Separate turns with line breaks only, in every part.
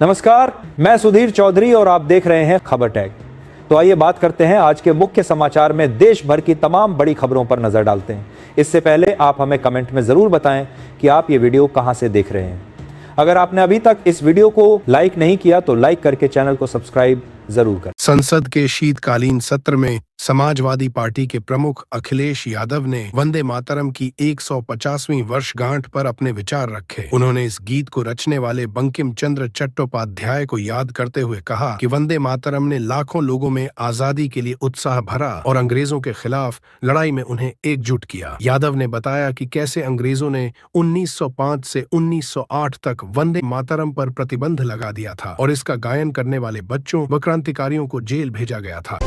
नमस्कार, मैं सुधीर चौधरी और आप देख रहे हैं खबर टैग। तो आइए बात करते हैं आज के मुख्य समाचार में देश भर की तमाम बड़ी खबरों पर नजर डालते हैं। इससे पहले आप हमें कमेंट में जरूर बताएं कि आप ये वीडियो कहां से देख रहे हैं। अगर आपने अभी तक इस वीडियो को लाइक नहीं किया तो लाइक करके चैनल को सब्सक्राइब जरूर करें।
संसद के शीतकालीन सत्र में समाजवादी पार्टी के प्रमुख अखिलेश यादव ने वंदे मातरम की 150वीं वर्षगांठ पर अपने विचार रखे। उन्होंने इस गीत को रचने वाले बंकिम चंद्र चट्टोपाध्याय को याद करते हुए कहा कि वंदे मातरम ने लाखों लोगों में आजादी के लिए उत्साह भरा और अंग्रेजों के खिलाफ लड़ाई में उन्हें एकजुट किया। यादव ने बताया कि कैसे अंग्रेजों ने 1905 से 1908 तक वंदे मातरम पर प्रतिबंध लगा दिया था और इसका गायन करने वाले बच्चों व क्रांतिकारियों को जेल भेजा गया था।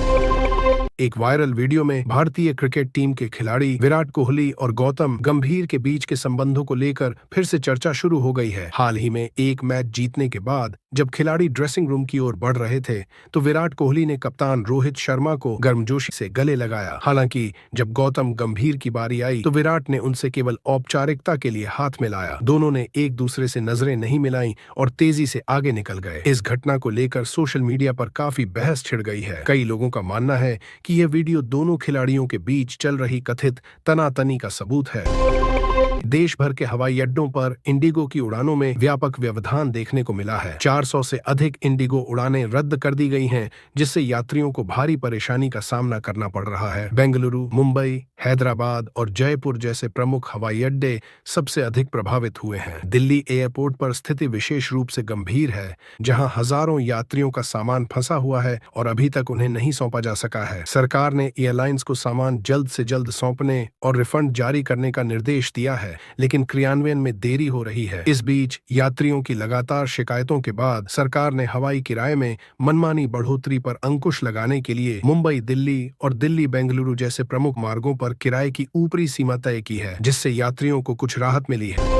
एक वायरल वीडियो में भारतीय क्रिकेट टीम के खिलाड़ी विराट कोहली और गौतम गंभीर के बीच के संबंधों को लेकर फिर से चर्चा शुरू हो गई है। हाल ही में एक मैच जीतने के बाद जब खिलाड़ी ड्रेसिंग रूम की ओर बढ़ रहे थे तो विराट कोहली ने कप्तान रोहित शर्मा को गर्मजोशी से गले लगाया। हालांकि जब गौतम गंभीर की बारी आई तो विराट ने उनसे केवल औपचारिकता के लिए हाथ मिलाया। दोनों ने एक दूसरे से नजरें नहीं मिलाई और तेजी से आगे निकल गए। इस घटना को लेकर सोशल मीडिया पर काफी बहस छिड़ गई है। कई लोगों का मानना है कि यह वीडियो दोनों खिलाड़ियों के बीच चल रही कथित तनातनी का सबूत है। देश भर के हवाई अड्डों पर इंडिगो की उड़ानों में व्यापक व्यवधान देखने को मिला है। 400 से अधिक इंडिगो उड़ानें रद्द कर दी गई हैं, जिससे यात्रियों को भारी परेशानी का सामना करना पड़ रहा है। बेंगलुरु, मुंबई, हैदराबाद और जयपुर जैसे प्रमुख हवाई अड्डे सबसे अधिक प्रभावित हुए हैं। दिल्ली एयरपोर्ट पर स्थिति विशेष रूप से गंभीर है, जहां हजारों यात्रियों का सामान फंसा हुआ है और अभी तक उन्हें नहीं सौंपा जा सका है। सरकार ने एयरलाइंस को सामान जल्द से जल्द सौंपने और रिफंड जारी करने का निर्देश दिया है, लेकिन क्रियान्वयन में देरी हो रही है। इस बीच यात्रियों की लगातार शिकायतों के बाद सरकार ने हवाई किराए में मनमानी बढ़ोतरी पर अंकुश लगाने के लिए मुंबई दिल्ली और दिल्ली बेंगलुरु जैसे प्रमुख मार्गों पर किराए की ऊपरी सीमा तय की है, जिससे यात्रियों को कुछ राहत मिली है।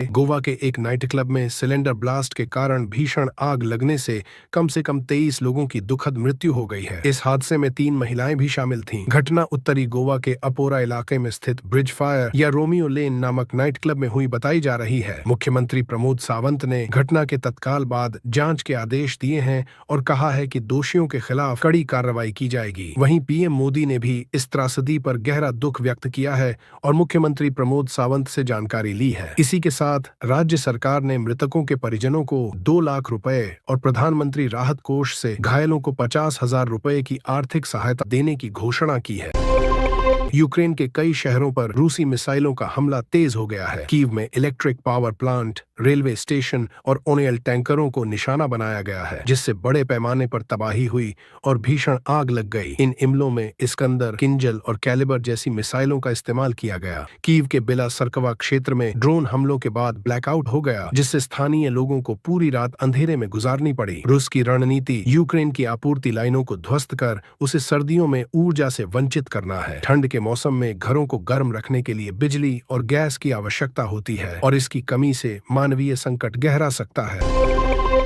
गोवा के एक नाइट क्लब में सिलेंडर ब्लास्ट के कारण भीषण आग लगने से कम 23 लोगों की दुखद मृत्यु हो गई है। इस हादसे में 3 महिलाएं भी शामिल थीं। घटना उत्तरी गोवा के अपोरा इलाके में स्थित ब्रिज फायर या रोमियो लेन नामक नाइट क्लब में हुई बताई जा रही है। मुख्यमंत्री प्रमोद सावंत ने घटना के तत्काल बाद जांच के आदेश दिए हैं और कहा है कि दोषियों के खिलाफ कड़ी कार्रवाई की जाएगी। वहीं पीएम मोदी ने भी इस त्रासदी पर गहरा दुख व्यक्त किया है और मुख्यमंत्री प्रमोद सावंत से जानकारी ली है। इसी के साथ राज्य सरकार ने मृतकों के परिजनों को 2 लाख रुपए और प्रधानमंत्री राहत कोष से घायलों को 50,000 रुपए की आर्थिक सहायता देने की घोषणा की है। यूक्रेन के कई शहरों पर रूसी मिसाइलों का हमला तेज हो गया है। कीव में electric power plant, railway station और ऑयल टैंकरों को निशाना बनाया गया है, जिससे बड़े पैमाने पर तबाही हुई और भीषण आग लग गई। इन हमलों में इस्कंदर, किंजल और कैलिबर जैसी मिसाइलों का इस्तेमाल किया गया। कीव के बिला सरकवा क्षेत्र में ड्रोन हमलों के बाद ब्लैकआउट हो गया, जिससे स्थानीय लोगों को पूरी रात अंधेरे में गुजारनी पड़ी। रूस की रणनीति यूक्रेन की आपूर्ति लाइनों को ध्वस्त कर उसे सर्दियों में ऊर्जा से वंचित करना है। ठंड के मौसम में घरों को गर्म रखने के लिए बिजली और गैस की आवश्यकता होती है और इसकी कमी से मानवीय संकट गहरा सकता है।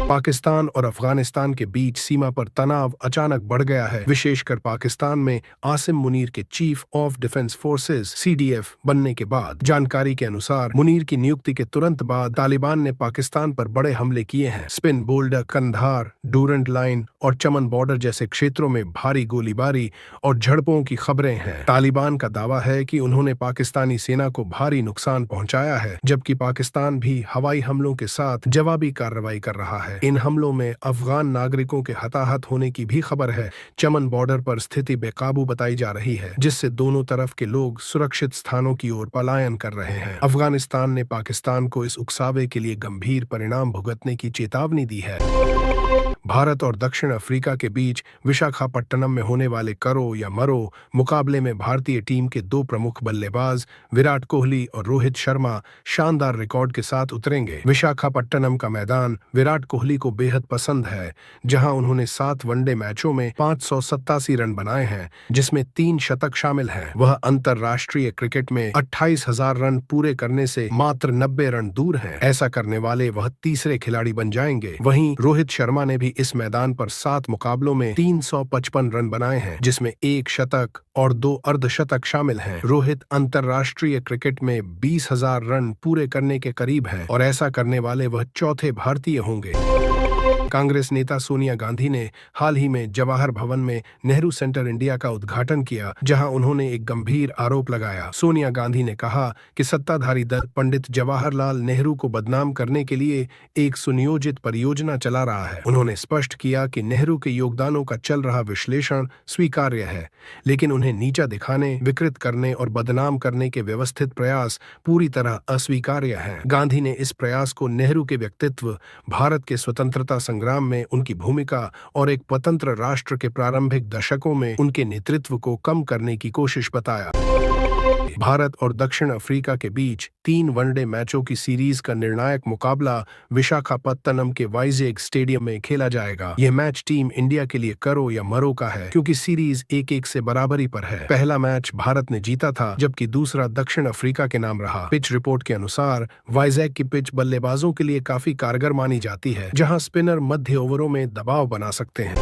पाकिस्तान और अफगानिस्तान के बीच सीमा पर तनाव अचानक बढ़ गया है, विशेषकर पाकिस्तान में आसिम मुनीर के chief of defence forces (CDF) बनने के बाद। जानकारी के अनुसार मुनीर की नियुक्ति के तुरंत बाद तालिबान ने पाकिस्तान पर बड़े हमले किए हैं। स्पिन बोल्डर, कंधार, डूरंट लाइन और चमन बॉर्डर जैसे क्षेत्रों में भारी गोलीबारी और झड़पों की खबरें हैं। तालिबान का दावा है कि उन्होंने पाकिस्तानी सेना को भारी नुकसान पहुंचाया है, जबकि पाकिस्तान भी हवाई हमलों के साथ जवाबी कार्रवाई कर रहा है। इन हमलों में अफगान नागरिकों के हताहत होने की भी खबर है। चमन बॉर्डर पर स्थिति बेकाबू बताई जा रही है, जिससे दोनों तरफ के लोग सुरक्षित स्थानों की ओर पलायन कर रहे हैं। अफगानिस्तान ने पाकिस्तान को इस उकसावे के लिए गंभीर परिणाम भुगतने की चेतावनी दी है। भारत और दक्षिण अफ्रीका के बीच विशाखापट्टनम में होने वाले करो या मरो मुकाबले में भारतीय टीम के 2 प्रमुख बल्लेबाज विराट कोहली और रोहित शर्मा शानदार रिकॉर्ड के साथ उतरेंगे। विशाखापट्टनम का मैदान विराट कोहली को बेहद पसंद है, जहां उन्होंने 7 वनडे मैचों में 587 रन बनाए हैं, जिसमें 3 शतक शामिल हैं। वह अंतर्राष्ट्रीय क्रिकेट में 28,000 रन पूरे करने से मात्र 90 रन दूर हैं। ऐसा करने वाले वह तीसरे खिलाड़ी बन जाएंगे। वहीं रोहित शर्मा ने भी इस मैदान पर 7 मुकाबलों में 355 रन बनाए हैं, जिसमें 1 शतक और 2 अर्धशतक शामिल हैं। रोहित अंतर्राष्ट्रीय क्रिकेट में 20,000 रन पूरे करने के करीब हैं और ऐसा करने वाले वह चौथे भारतीय होंगे। कांग्रेस नेता सोनिया गांधी ने हाल ही में जवाहर भवन में नेहरू सेंटर इंडिया का उद्घाटन किया, जहां उन्होंने एक गंभीर आरोप लगाया। सोनिया गांधी ने कहा कि सत्ताधारी दल पंडित जवाहरलाल नेहरू को बदनाम करने के लिए एक सुनियोजित परियोजना चला रहा है। उन्होंने स्पष्ट किया कि नेहरू के योगदानों का चल रहा विश्लेषण स्वीकार्य है, लेकिन उन्हें नीचा दिखाने, विकृत करने और बदनाम करने के व्यवस्थित प्रयास पूरी तरह अस्वीकार्य हैं। गांधी ने इस प्रयास को नेहरू के व्यक्तित्व, भारत के स्वतंत्रता संग्राम में उनकी भूमिका और एक स्वतंत्र राष्ट्र के प्रारंभिक दशकों में उनके नेतृत्व को कम करने की कोशिश बताया। भारत और दक्षिण अफ्रीका के बीच 3 वनडे मैचों की सीरीज का निर्णायक मुकाबला विशाखापत्तनम के वाइजेग स्टेडियम में खेला जाएगा। यह मैच टीम इंडिया के लिए करो या मरो का है, क्योंकि सीरीज 1-1 से बराबरी पर है। पहला मैच भारत ने जीता था, जबकि दूसरा दक्षिण अफ्रीका के नाम रहा। पिच रिपोर्ट के अनुसार वाइजेग की पिच बल्लेबाजों के लिए काफी कारगर मानी जाती है, जहां स्पिनर मध्य ओवरों में दबाव बना सकते हैं।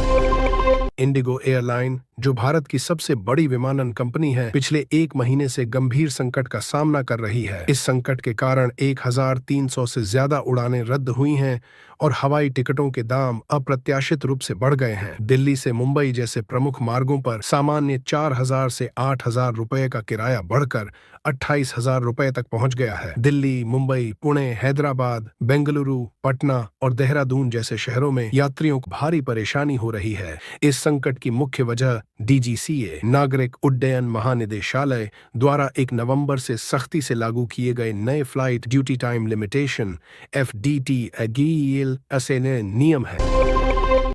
इंडिगो एयरलाइन, जो भारत की सबसे बड़ी विमानन कंपनी है, पिछले 1 महीने से गंभीर संकट का सामना कर रही है। इस संकट के कारण 1300 से ज्यादा उड़ानें रद्द हुई हैं और हवाई टिकटों के दाम अप्रत्याशित रूप से बढ़ गए हैं। दिल्ली से मुंबई जैसे प्रमुख मार्गों पर सामान्य 4000 से 8000 रुपए का किराया बढ़कर 28,000 रुपए तक पहुंच गया है। दिल्ली, मुंबई, पुणे, हैदराबाद, बेंगलुरु, पटना और देहरादून जैसे शहरों में यात्रियों को भारी परेशानी हो रही है। इस संकट की मुख्य वजह DGCA, नागरिक उड्डयन महानिदेशालय द्वारा 1 नवंबर से सख्ती से लागू किए गए नए flight duty time limitation FDTAGL नियम है।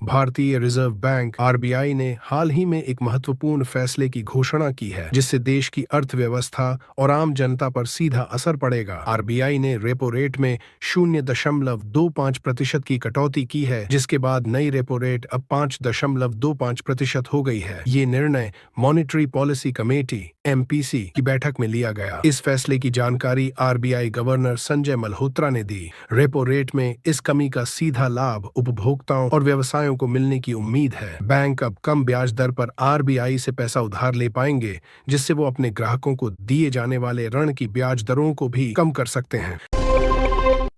भारतीय रिजर्व बैंक RBI ने हाल ही में एक महत्वपूर्ण फैसले की घोषणा की है, जिससे देश की अर्थव्यवस्था और आम जनता पर सीधा असर पड़ेगा। RBI ने रेपो रेट में 0.25% की कटौती की है, जिसके बाद नई रेपो रेट अब 5.25% हो गई है। ये निर्णय मॉनेटरी पॉलिसी कमेटी MPC की बैठक में लिया गया। इस फैसले की जानकारी RBI गवर्नर संजय मल्होत्रा ने दी। रेपो रेट में इस कमी का सीधा लाभ उपभोक्ताओं और व्यवसायों को मिलने की उम्मीद है। बैंक अब कम ब्याज दर पर RBI से पैसा उधार ले पाएंगे, जिससे वो अपने ग्राहकों को दिए जाने वाले ऋण की ब्याज दरों को भी कम कर सकते हैं।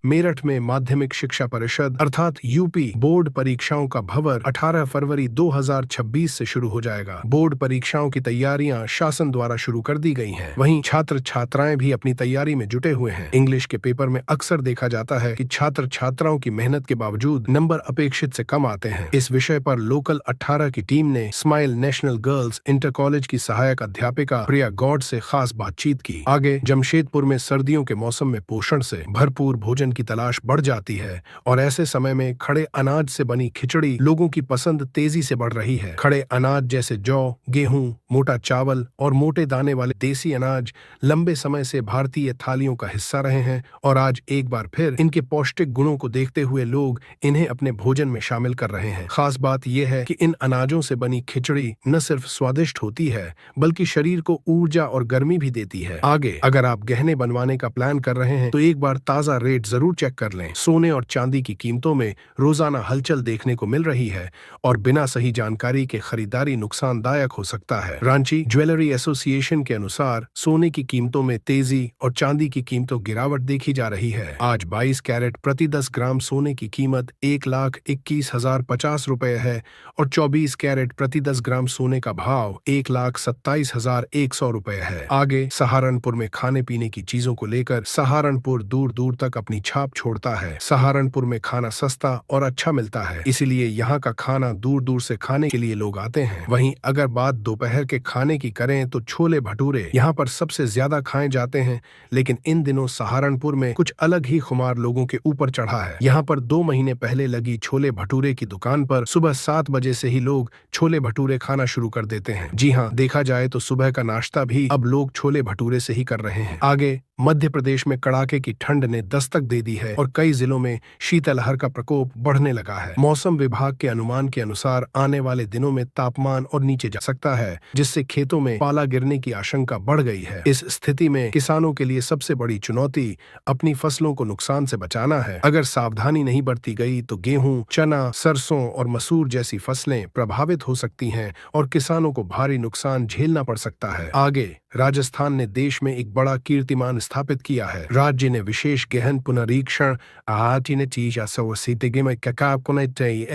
मेरठ में माध्यमिक शिक्षा परिषद अर्थात UP बोर्ड परीक्षाओं का भंवर 18 फरवरी 2026 से शुरू हो जाएगा। बोर्ड परीक्षाओं की तैयारियां शासन द्वारा शुरू कर दी गई हैं। वहीं छात्र छात्राएं भी अपनी तैयारी में जुटे हुए हैं। इंग्लिश के पेपर में अक्सर देखा जाता है कि छात्र छात्राओं की मेहनत के बावजूद नंबर अपेक्षित से कम आते हैं। इस विषय पर लोकल 18 की टीम ने smile national girls inter college की सहायक अध्यापिका प्रिया गौड से खास बातचीत की। आगे जमशेदपुर में सर्दियों के मौसम में पोषण से भरपूर भोजन की तलाश बढ़ जाती है और ऐसे समय में खड़े अनाज से बनी खिचड़ी लोगों की पसंद तेजी से बढ़ रही है। खड़े अनाज जैसे जौ, गेहूं, मोटा चावल और मोटे दाने वाले देसी अनाज लंबे समय से भारतीय थालियों का हिस्सा रहे हैं और आज एक बार फिर इनके पौष्टिक गुणों को देखते हुए लोग इन्हें अपने भोजन में शामिल कर रहे हैं। खास बात यह है कि इन अनाजों से बनी खिचड़ी न सिर्फ स्वादिष्ट होती है, बल्कि शरीर को ऊर्जा और गर्मी भी देती है। आगे अगर आप गहने बनवाने का प्लान कर रहे हैं तो एक बार ताजा रेट जरूर चेक कर लें। सोने और चांदी की कीमतों में रोजाना हलचल देखने को मिल रही है और बिना सही जानकारी के खरीदारी नुकसानदायक हो सकता है। रांची ज्वेलरी एसोसिएशन के अनुसार सोने की कीमतों में तेजी और चांदी की कीमतों गिरावट देखी जा रही है। आज 22 कैरेट प्रति 10 ग्राम सोने की कीमत 1,21,050 रुपए है और 24 कैरेट प्रति 10 ग्राम सोने का भाव 1,27,100 रुपए है। आगे सहारनपुर में खाने पीने की चीजों को लेकर सहारनपुर दूर दूर तक अपनी छाप छोड़ता है। सहारनपुर में खाना सस्ता और अच्छा मिलता है, इसीलिए यहाँ का खाना दूर दूर से खाने के लिए लोग आते हैं। वहीं अगर बात दोपहर के खाने की करें तो छोले भटूरे यहाँ पर सबसे ज्यादा खाए जाते हैं, लेकिन इन दिनों सहारनपुर में कुछ अलग ही खुमार लोगों के ऊपर चढ़ा है। यहाँ पर 2 महीने पहले लगी छोले भटूरे की दुकान पर सुबह 7 बजे से ही लोग छोले भटूरे खाना शुरू कर देते हैं। जी हाँ, देखा जाए तो सुबह का नाश्ता भी अब लोग छोले भटूरे से ही कर रहे हैं। आगे मध्य प्रदेश में कड़ाके की ठंड ने दस्तक दे दी है और कई जिलों में शीतलहर का प्रकोप बढ़ने लगा है। मौसम विभाग के अनुमान के अनुसार आने वाले दिनों में तापमान और नीचे जा सकता है, जिससे खेतों में पाला गिरने की आशंका बढ़ गई है। इस स्थिति में किसानों के लिए सबसे बड़ी चुनौती अपनी फसलों को नुकसान से बचाना है। अगर सावधानी नहीं बरती गई तो गेहूं, चना, सरसों और मसूर जैसी फसलें प्रभावित हो सकती हैं और किसानों को भारी नुकसान झेलना पड़ सकता है। आगे राजस्थान ने देश में एक बड़ा कीर्तिमान स्थापित किया है। राज्य ने विशेष गहन पुनरीक्षण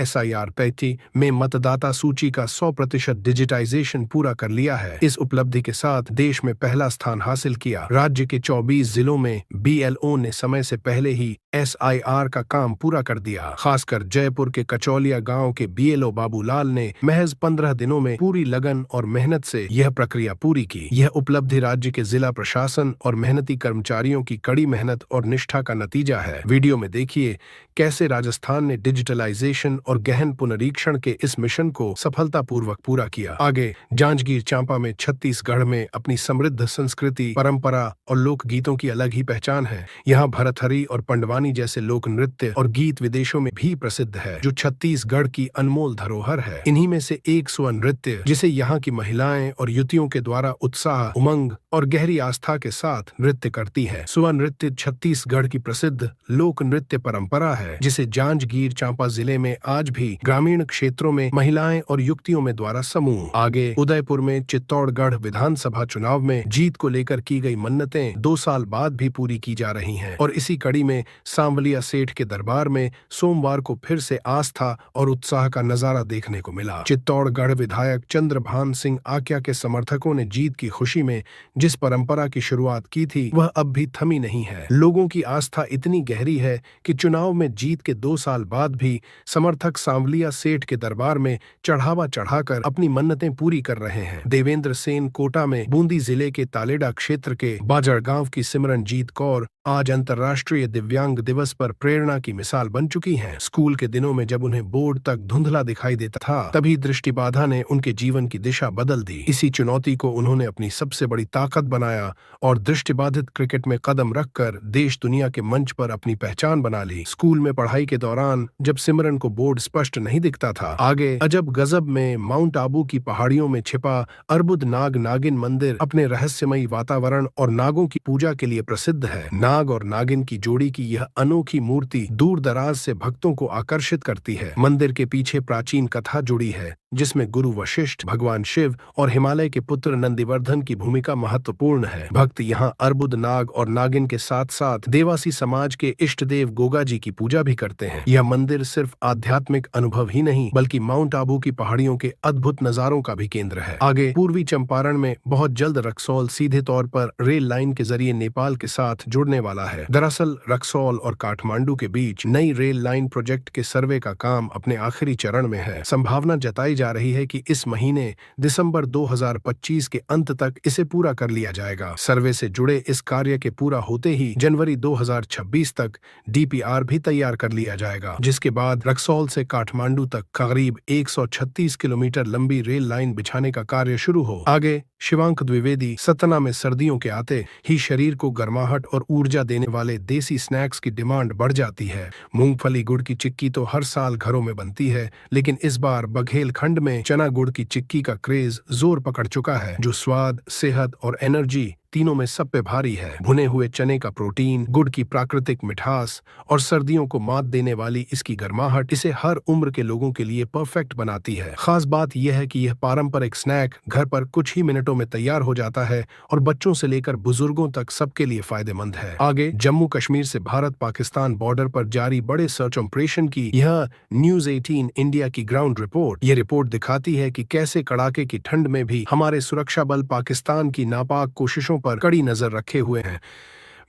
SIR में मतदाता सूची का 100% डिजिटाइजेशन पूरा कर लिया है। इस उपलब्धि के साथ देश में पहला स्थान हासिल किया। राज्य के 24 जिलों में BLO ने समय से पहले ही SIR का काम पूरा कर दिया। खासकर जयपुर के कचौलिया गांव के BLO बाबूलाल ने महज 15 दिनों में पूरी लगन और मेहनत से यह प्रक्रिया पूरी की। यह उपलब्धि राज्य के जिला प्रशासन और मेहनती कर्मचारियों की कड़ी मेहनत और निष्ठा का नतीजा है। वीडियो में देखिए कैसे राजस्थान ने डिजिटलाइजेशन और गहन पुनरीक्षण के इस मिशन को सफलतापूर्वक पूरा किया। आगे जांजगीर चांपा में छत्तीसगढ़ में अपनी समृद्ध संस्कृति, परंपरा और लोक गीतों की अलग ही पहचान है। यहाँ भरथरी और पंडवानी जैसे लोक नृत्य और गीत विदेशों में भी प्रसिद्ध है, जो छत्तीसगढ़ की अनमोल धरोहर है। इन्हीं में से एक सुआ नृत्य, जिसे यहाँ की महिलाएं और युवतियों के द्वारा उत्साह, उमंग और गहरी आस्था के साथ नृत्य करती है। सुआ नृत्य छत्तीसगढ़ की प्रसिद्ध लोक नृत्य परंपरा है, जिसे जांजगीर चांपा जिले में आज भी ग्रामीण क्षेत्रों में महिलाएं और युवतियों में द्वारा समूह। आगे उदयपुर में चित्तौड़गढ़ विधानसभा चुनाव में जीत को लेकर की गई मन्नतें 2 साल बाद भी पूरी की जा रही हैं और इसी कड़ी में सांवलिया सेठ के दरबार में सोमवार को फिर से आस्था और उत्साह का नजारा देखने को मिला। चित्तौड़गढ़ विधायक चंद्रभान सिंह आक्या के समर्थकों ने जीत की खुशी में जिस परंपरा की शुरुआत की थी, वह अब भी थमी नहीं है। लोगों की आस्था इतनी गहरी है कि चुनाव में जीत के 2 साल बाद भी समर्थक सांवलिया सेठ के दरबार में चढ़ावा चढ़ाकर अपनी मन्नतें पूरी कर रहे हैं। देवेंद्र सेन कोटा में बूंदी जिले के तालेडा क्षेत्र के बाजड़गांव की सिमरनजीत कौर आज अंतर्राष्ट्रीय दिव्यांग दिवस पर प्रेरणा की मिसाल बन चुकी हैं। स्कूल के दिनों में जब उन्हें बोर्ड तक धुंधला दिखाई देता था, तभी दृष्टिबाधा ने उनके जीवन की दिशा बदल दी। इसी चुनौती को उन्होंने अपनी सबसे बड़ी ताकत बनाया और दृष्टिबाधित क्रिकेट में कदम रखकर देश दुनिया के मंच पर अपनी पहचान बना ली। स्कूल में पढ़ाई के दौरान जब सिमरन को बोर्ड स्पष्ट नहीं दिखता था, आगे अजब गजब में माउंट आबू की पहाड़ियों में छिपा अर्बुद नाग नागिन मंदिर अपने रहस्यमयी वातावरण और नागों की पूजा के लिए प्रसिद्ध है। नाग और नागिन की जोड़ी की यह अनोखी मूर्ति दूर दराज से भक्तों को आकर्षित करती है। मंदिर के पीछे प्राचीन कथा जुड़ी है, जिसमें गुरु वशिष्ठ, भगवान शिव और हिमालय के पुत्र नंदिवर्धन की भूमिका महत्वपूर्ण है। भक्त यहाँ अर्बुद नाग और नागिन के साथ साथ देवासी समाज के इष्ट देव गोगा जी की पूजा भी करते हैं। यह मंदिर सिर्फ आध्यात्मिक अनुभव ही नहीं, बल्कि माउंट आबू की पहाड़ियों के अद्भुत नजारों का भी केंद्र है। आगे पूर्वी चंपारण में बहुत जल्द रक्सौल सीधे तौर पर रेल लाइन के जरिए नेपाल के साथ जुड़ने वाला है। दरअसल रक्सौल और काठमांडू के बीच नई रेल लाइन प्रोजेक्ट के सर्वे का काम अपने आखिरी चरण में है। संभावना जताई जा रही है कि इस महीने दिसंबर 2025 के अंत तक इसे पूरा कर लिया जाएगा। सर्वे से जुड़े इस कार्य के पूरा होते ही जनवरी 2026 तक DPR भी तैयार कर लिया जाएगा, जिसके बाद रक्सौल से काठमांडू तक करीब 136 किलोमीटर लंबी रेल लाइन बिछाने का कार्य शुरू हो। आगे शिवांक द्विवेदी, सतना में सर्दियों के आते ही शरीर को गर्माहट और ऊर्जा देने वाले देसी स्नैक्स की डिमांड बढ़ जाती है। मूंगफली गुड़ की चिक्की तो हर साल घरों में बनती है, लेकिन इस बार बघेल खंड में चना गुड़ की चिक्की का क्रेज जोर पकड़ चुका है, जो स्वाद, सेहत और एनर्जी तीनों में सब पे भारी है। भुने हुए चने का प्रोटीन, गुड़ की प्राकृतिक मिठास और सर्दियों को मात देने वाली इसकी गर्माहट इसे हर उम्र के लोगों के लिए परफेक्ट बनाती है। खास बात यह है कि यह पारंपरिक स्नैक घर पर कुछ ही मिनटों में तैयार हो जाता है और बच्चों से लेकर बुजुर्गों तक सबके लिए फायदेमंद है। आगे जम्मू कश्मीर से भारत पाकिस्तान बॉर्डर पर जारी बड़े सर्च ऑपरेशन की यह न्यूज 18 इंडिया की ग्राउंड रिपोर्ट। ये रिपोर्ट दिखाती है कि कैसे कड़ाके की ठंड में भी हमारे सुरक्षा बल पाकिस्तान की नापाक कोशिशों पर कड़ी नजर रखे हुए हैं।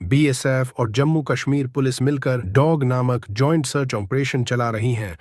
BSF और जम्मू कश्मीर पुलिस मिलकर डॉग नामक जॉइंट सर्च ऑपरेशन चला रही हैं,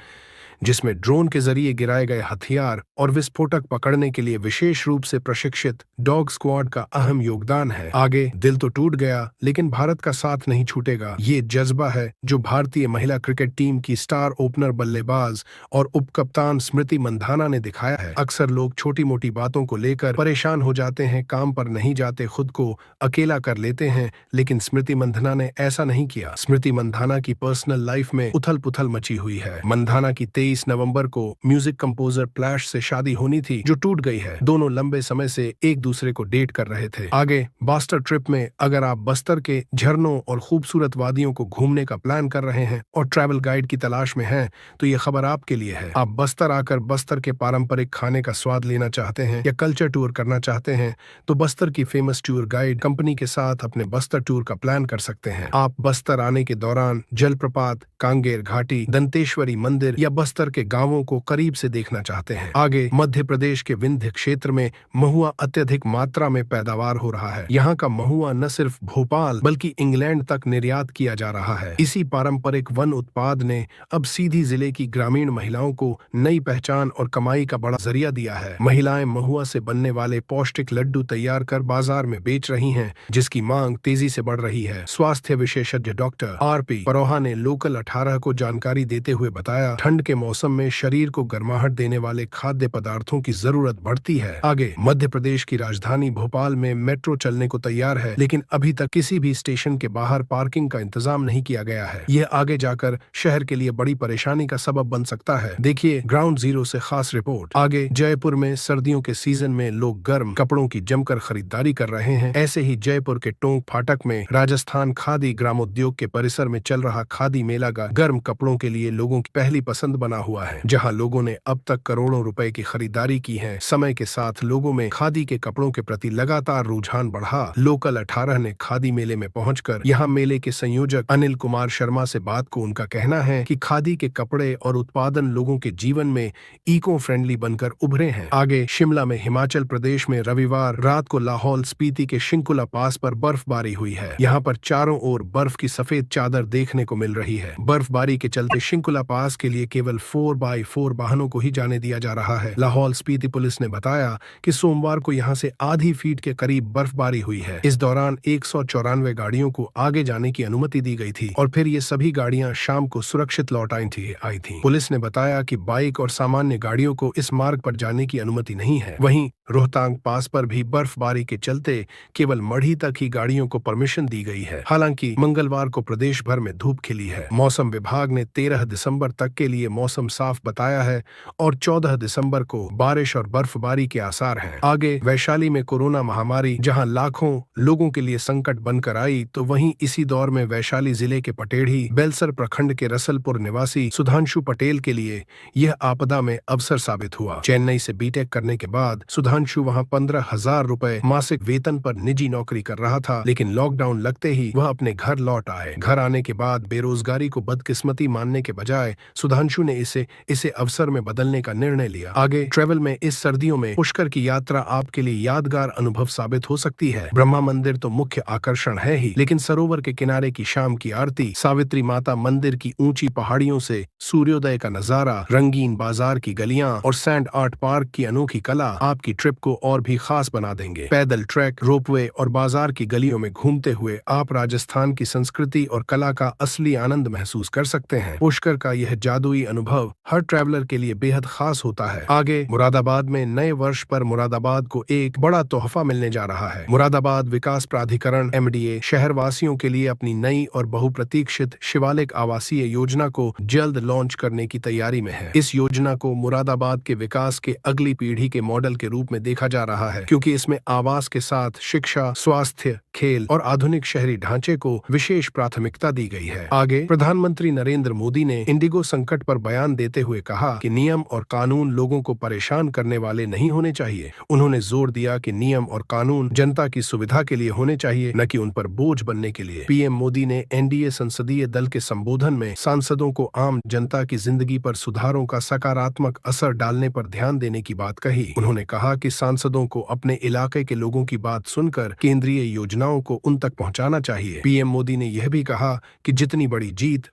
जिसमें ड्रोन के जरिए गिराए गए हथियार और विस्फोटक पकड़ने के लिए विशेष रूप से प्रशिक्षित डॉग स्क्वाड का अहम योगदान है। आगे दिल तो टूट गया, लेकिन भारत का साथ नहीं छूटेगा। ये जज्बा है जो भारतीय महिला क्रिकेट टीम की स्टार ओपनर बल्लेबाज और उपकप्तान स्मृति मंधाना ने दिखाया है। अक्सर लोग छोटी मोटी बातों को लेकर परेशान हो जाते हैं, काम पर नहीं जाते, खुद को अकेला कर लेते हैं, लेकिन स्मृति मंधाना ने ऐसा नहीं किया। स्मृति मंधाना की पर्सनल लाइफ में उथल पुथल मची हुई है। मंधाना की तेज 23 नवंबर को म्यूजिक कंपोजर प्लैश से शादी होनी थी जो टूट गई है। दोनों लंबे समय से एक दूसरे को डेट कर रहे थे। आगे बस्तर ट्रिप में अगर आप बस्तर के झरनों और खूबसूरत वादियों को घूमने का प्लान कर रहे हैं और ट्रैवल गाइड की तलाश में हैं, तो ये खबर आपके लिए है। आप बस्तर आकर बस्तर के पारंपरिक खाने का स्वाद लेना चाहते हैं या कल्चर टूर करना चाहते हैं, तो बस्तर की फेमस टूर गाइड कंपनी के साथ अपने बस्तर टूर का प्लान कर सकते हैं। आप बस्तर आने के दौरान जलप्रपात, कांगेर घाटी, दंतेश्वरी मंदिर या बस्तर के गांवों को करीब से देखना चाहते हैं। आगे मध्य प्रदेश के विंध्य क्षेत्र में महुआ अत्यधिक मात्रा में पैदावार हो रहा है। यहाँ का महुआ न सिर्फ भोपाल बल्कि इंग्लैंड तक निर्यात किया जा रहा है। इसी पारंपरिक वन उत्पाद ने अब सीधी जिले की ग्रामीण महिलाओं को नई पहचान और कमाई का बड़ा जरिया दिया है। महिलाएं महुआ से बनने वाले पौष्टिक लड्डू तैयार कर बाजार में बेच रही हैं, जिसकी मांग तेजी से बढ़ रही है। स्वास्थ्य विशेषज्ञ डॉक्टर आरपी परोहा ने लोकल 18 को जानकारी देते हुए बताया, ठंड के मौसम में शरीर को गर्माहट देने वाले खाद्य पदार्थों की जरूरत बढ़ती है। आगे मध्य प्रदेश की राजधानी भोपाल में मेट्रो चलने को तैयार है, लेकिन अभी तक किसी भी स्टेशन के बाहर पार्किंग का इंतजाम नहीं किया गया है। यह आगे जाकर शहर के लिए बड़ी परेशानी का सबब बन सकता है। देखिए ग्राउंड जीरो से खास रिपोर्ट। आगे जयपुर में सर्दियों के सीजन में लोग गर्म कपड़ों की जमकर खरीदारी कर रहे हैं। ऐसे ही जयपुर के टोंक फाटक में राजस्थान खादी ग्रामोद्योग के परिसर में चल रहा खादी मेला का गर्म कपड़ों के लिए लोगों की पहली पसंद बना हुआ है, जहां लोगों ने अब तक करोड़ों रुपए की खरीदारी की है। समय के साथ लोगों में खादी के कपड़ों के प्रति लगातार रुझान बढ़ा। लोकल 18 ने खादी मेले में पहुंचकर यहां मेले के संयोजक अनिल कुमार शर्मा से बात को उनका कहना है कि खादी के कपड़े और उत्पादन लोगों के जीवन में इको फ्रेंडली बनकर उभरे हैं। आगे शिमला में हिमाचल प्रदेश में रविवार रात को लाहौल स्पीति के शिंकुला पास पर बर्फबारी हुई है। यहाँ पर चारों ओर बर्फ की सफेद चादर देखने को मिल रही है। बर्फबारी के चलते शिंकुला पास के लिए केवल 4x4 वाहनों को ही जाने दिया जा रहा है। लाहौल स्पीति पुलिस ने बताया कि सोमवार को यहाँ से आधी फीट के करीब बर्फबारी हुई है। इस दौरान 194 गाड़ियों को आगे जाने की अनुमति दी गई थी और फिर ये सभी गाड़ियां शाम को सुरक्षित लौट आई थी। पुलिस ने बताया कि बाइक और सामान्य गाड़ियों को इस मार्ग पर जाने की अनुमति नहीं है। वहीं रोहतांग पास पर भी बर्फबारी के चलते केवल मढ़ी तक ही गाड़ियों को परमिशन दी गई है। हालांकि मंगलवार को प्रदेश भर में धूप खिली है। मौसम विभाग ने 13 दिसंबर तक के लिए मौसम साफ बताया है और 14 दिसंबर को बारिश और बर्फबारी के आसार हैं। आगे वैशाली में कोरोना महामारी जहां लाखों लोगों के लिए संकट बनकर आई, तो वहीं इसी दौर में वैशाली जिले के पटेढ़ी बेलसर प्रखंड के रसलपुर निवासी सुधांशु पटेल के लिए यह आपदा में अवसर साबित हुआ। चेन्नई से बीटेक करने के बाद सुधांशु वहां 15,000 रुपए मासिक वेतन पर निजी नौकरी कर रहा था, लेकिन लॉकडाउन लगते ही वह अपने घर लौट आए। घर आने के बाद बेरोजगारी को बदकिस्मती मानने के बजाय सुधांशु ने इसे अवसर में बदलने का निर्णय लिया। आगे ट्रेवल में इस सर्दियों में पुष्कर की यात्रा आपके लिए यादगार अनुभव साबित हो सकती है। ब्रह्मा मंदिर तो मुख्य आकर्षण है ही, लेकिन सरोवर के किनारे की शाम की आरती, सावित्री माता मंदिर की ऊंची पहाड़ियों से सूर्योदय का नजारा, रंगीन बाजार की गलियां और सैंड आर्ट पार्क की अनोखी कला आपकी ट्रिप को और भी खास बना देंगे। पैदल ट्रैक, रोपवे और बाजार की गलियों में घूमते हुए आप राजस्थान की संस्कृति और कला का असली आनंद महसूस कर सकते हैं। पुष्कर का यह जादुई अनुभव हर ट्रैवलर के लिए बेहद खास होता है। आगे मुरादाबाद में नए वर्ष पर मुरादाबाद को एक बड़ा तोहफा मिलने जा रहा है। मुरादाबाद विकास प्राधिकरण MDA शहरवासियों के लिए अपनी नई और बहुप्रतीक्षित शिवालिक आवासीय योजना को जल्द लॉन्च करने की तैयारी में है। इस योजना को मुरादाबाद के विकास के अगली पीढ़ी के मॉडल के रूप में देखा जा रहा है, क्योंकि इसमें आवास के साथ शिक्षा, स्वास्थ्य, खेल और आधुनिक शहरी ढांचे को विशेष प्राथमिकता दी गई है। आगे प्रधानमंत्री नरेंद्र मोदी ने इंडिगो संकट पर बयान देते हुए कहा कि नियम और कानून लोगों को परेशान करने वाले नहीं होने चाहिए। उन्होंने जोर दिया कि नियम और कानून जनता की सुविधा के लिए होने चाहिए, न कि उन पर बोझ बनने के लिए। PM मोदी ने NDA संसदीय दल के संबोधन में सांसदों को आम जनता की जिंदगी पर सुधारों का सकारात्मक असर डालने पर ध्यान देने की बात कही। उन्होंने कहा कि सांसदों को अपने इलाके के लोगों की बात सुनकर केंद्रीय योजनाओं को उन तक पहुंचाना चाहिए। PM मोदी ने यह भी कहा कि जितनी बड़ी जीत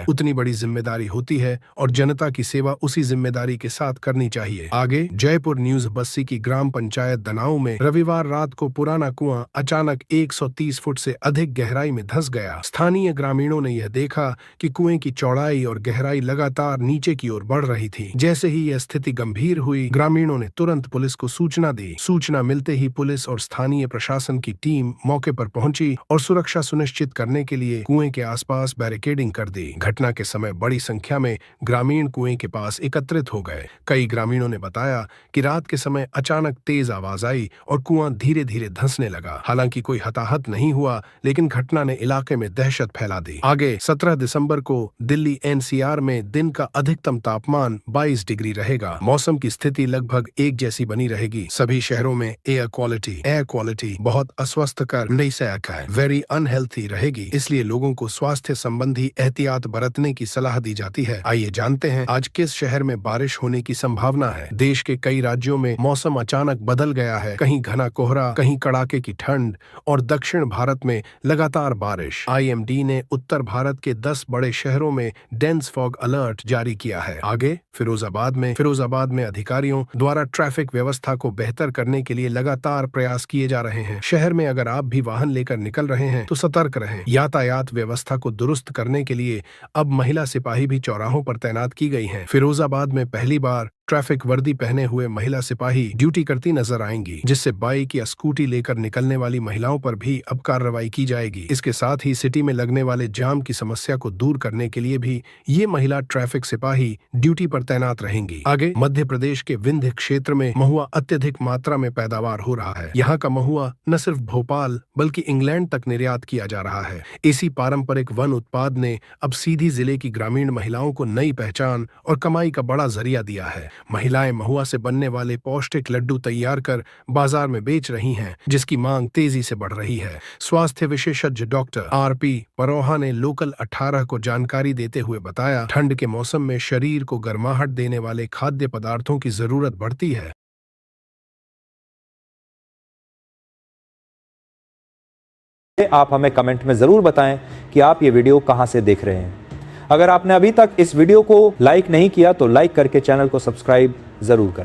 उतनी बड़ी जिम्मेदारी होती है और जनता की सेवा उसी जिम्मेदारी के साथ करनी चाहिए। आगे जयपुर न्यूज बस्सी की ग्राम पंचायत दनाऊ में रविवार रात को पुराना कुआं अचानक 130 फुट से अधिक गहराई में धंस गया। स्थानीय ग्रामीणों ने यह देखा कि कुएं की चौड़ाई और गहराई लगातार नीचे की ओर बढ़ रही थी। जैसे ही यह स्थिति गंभीर हुई, ग्रामीणों ने तुरंत पुलिस को सूचना दी। सूचना मिलते ही पुलिस और स्थानीय प्रशासन की टीम मौके पर पहुंची और सुरक्षा सुनिश्चित करने के लिए कुएं के आसपास बैरिकेडिंग कर दी। घटना के समय बड़ी संख्या में ग्रामीण कुएं के पास एकत्रित हो गए। कई ग्रामीणों ने बताया कि रात के समय अचानक तेज आवाज आई और कुआं धीरे धीरे धंसने लगा। हालांकि कोई हताहत नहीं हुआ, लेकिन घटना ने इलाके में दहशत फैला दी। आगे 17 दिसंबर को दिल्ली एनसीआर में दिन का अधिकतम तापमान 22 डिग्री रहेगा। मौसम की स्थिति लगभग एक जैसी बनी रहेगी। सभी शहरों में एयर क्वालिटी बहुत अस्वस्थकर वेरी अनहेल्थी रहेगी, इसलिए लोगों को स्वास्थ्य संबंधी एहतियात बरतने की सलाह दी जाती है। आइए जानते हैं आज किस शहर में बारिश होने की संभावना है। देश के कई राज्यों में मौसम अचानक बदल गया है। कहीं घना कोहरा, कहीं कड़ाके की ठंड और दक्षिण भारत में लगातार बारिश। IMD ने उत्तर भारत के 10 बड़े शहरों में डेंस फॉग अलर्ट जारी किया है। आगे फिरोजाबाद में अधिकारियों द्वारा ट्रैफिक व्यवस्था को बेहतर करने के लिए लगातार प्रयास किए जा रहे हैं। शहर में अगर आप भी वाहन लेकर निकल रहे हैं तो सतर्क रहें। यातायात व्यवस्था को दुरुस्त करने के लिए अब महिला सिपाही भी चौराहों पर तैनात की गई हैं। फिरोजाबाद में पहली बार ट्रैफिक वर्दी पहने हुए महिला सिपाही ड्यूटी करती नजर आएंगी, जिससे बाइक या स्कूटी लेकर निकलने वाली महिलाओं पर भी अब कार्रवाई की जाएगी। इसके साथ ही सिटी में लगने वाले जाम की समस्या को दूर करने के लिए भी ये महिला ट्रैफिक सिपाही ड्यूटी पर तैनात रहेंगी। आगे मध्य प्रदेश के विंध्य क्षेत्र में महुआ अत्यधिक मात्रा में पैदावार हो रहा है। यहाँ का महुआ न सिर्फ भोपाल बल्कि इंग्लैंड तक निर्यात किया जा रहा है। इसी पारंपरिक वन उत्पाद ने अब सीधी जिले की ग्रामीण महिलाओं को नई पहचान और कमाई का बड़ा जरिया दिया है। महिलाएं महुआ से बनने वाले पौष्टिक लड्डू तैयार कर बाजार में बेच रही हैं, जिसकी मांग तेजी से बढ़ रही है। स्वास्थ्य विशेषज्ञ डॉक्टर RP परोहा ने लोकल 18 को जानकारी देते हुए बताया, ठंड के मौसम में शरीर को गर्माहट देने वाले खाद्य पदार्थों की जरूरत बढ़ती है।
आप हमें कमेंट में जरूर बताएं कि आप ये वीडियो कहां से देख रहे हैं। अगर आपने अभी तक इस वीडियो को लाइक नहीं किया तो लाइक करके चैनल को सब्सक्राइब जरूर करें।